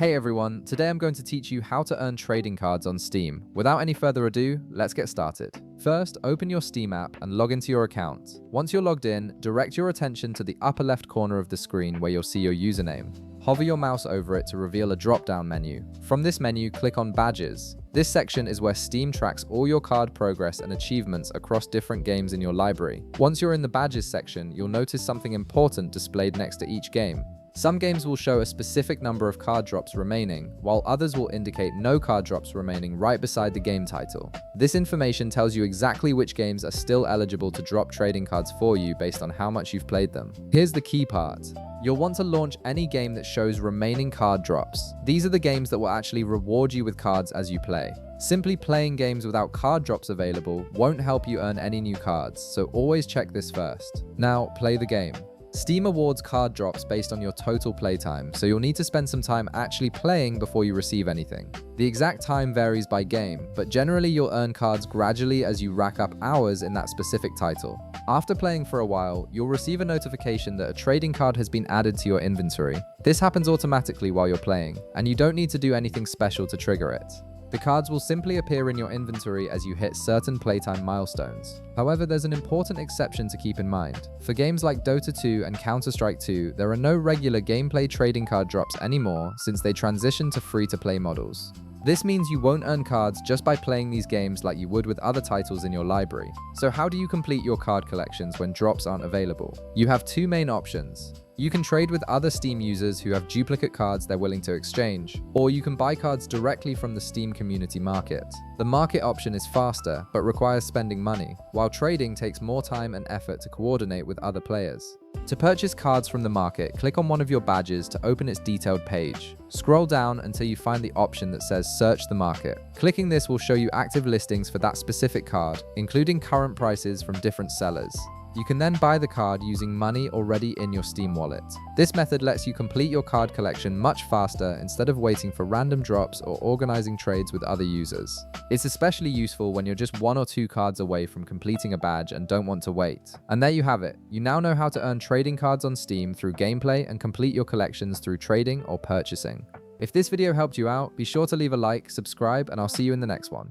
Hey everyone, today I'm going to teach you how to earn trading cards on Steam. Without any further ado, let's get started. First, open your Steam app and log into your account. Once you're logged in, direct your attention to the upper left corner of the screen where you'll see your username. Hover your mouse over it to reveal a drop-down menu. From this menu, click on Badges. This section is where Steam tracks all your card progress and achievements across different games in your library. Once you're in the Badges section, you'll notice something important displayed next to each game. Some games will show a specific number of card drops remaining, while others will indicate no card drops remaining right beside the game title. This information tells you exactly which games are still eligible to drop trading cards for you based on how much you've played them. Here's the key part. You'll want to launch any game that shows remaining card drops. These are the games that will actually reward you with cards as you play. Simply playing games without card drops available won't help you earn any new cards, so always check this first. Now, play the game. Steam awards card drops based on your total playtime, so you'll need to spend some time actually playing before you receive anything. The exact time varies by game, but generally you'll earn cards gradually as you rack up hours in that specific title. After playing for a while, you'll receive a notification that a trading card has been added to your inventory. This happens automatically while you're playing, and you don't need to do anything special to trigger it. The cards will simply appear in your inventory as you hit certain playtime milestones. However, there's an important exception to keep in mind. For games like Dota 2 and Counter-Strike 2, there are no regular gameplay trading card drops anymore since they transitioned to free-to-play models. This means you won't earn cards just by playing these games like you would with other titles in your library. So how do you complete your card collections when drops aren't available? You have two main options. You can trade with other Steam users who have duplicate cards they're willing to exchange, or you can buy cards directly from the Steam community market. The market option is faster, but requires spending money, while trading takes more time and effort to coordinate with other players. To purchase cards from the market, click on one of your badges to open its detailed page. Scroll down until you find the option that says Search the Market. Clicking this will show you active listings for that specific card, including current prices from different sellers. You can then buy the card using money already in your Steam wallet. This method lets you complete your card collection much faster instead of waiting for random drops or organizing trades with other users. It's especially useful when you're just one or two cards away from completing a badge and don't want to wait. And there you have it. You now know how to earn trading cards on Steam through gameplay and complete your collections through trading or purchasing. If this video helped you out, be sure to leave a like, subscribe, and I'll see you in the next one.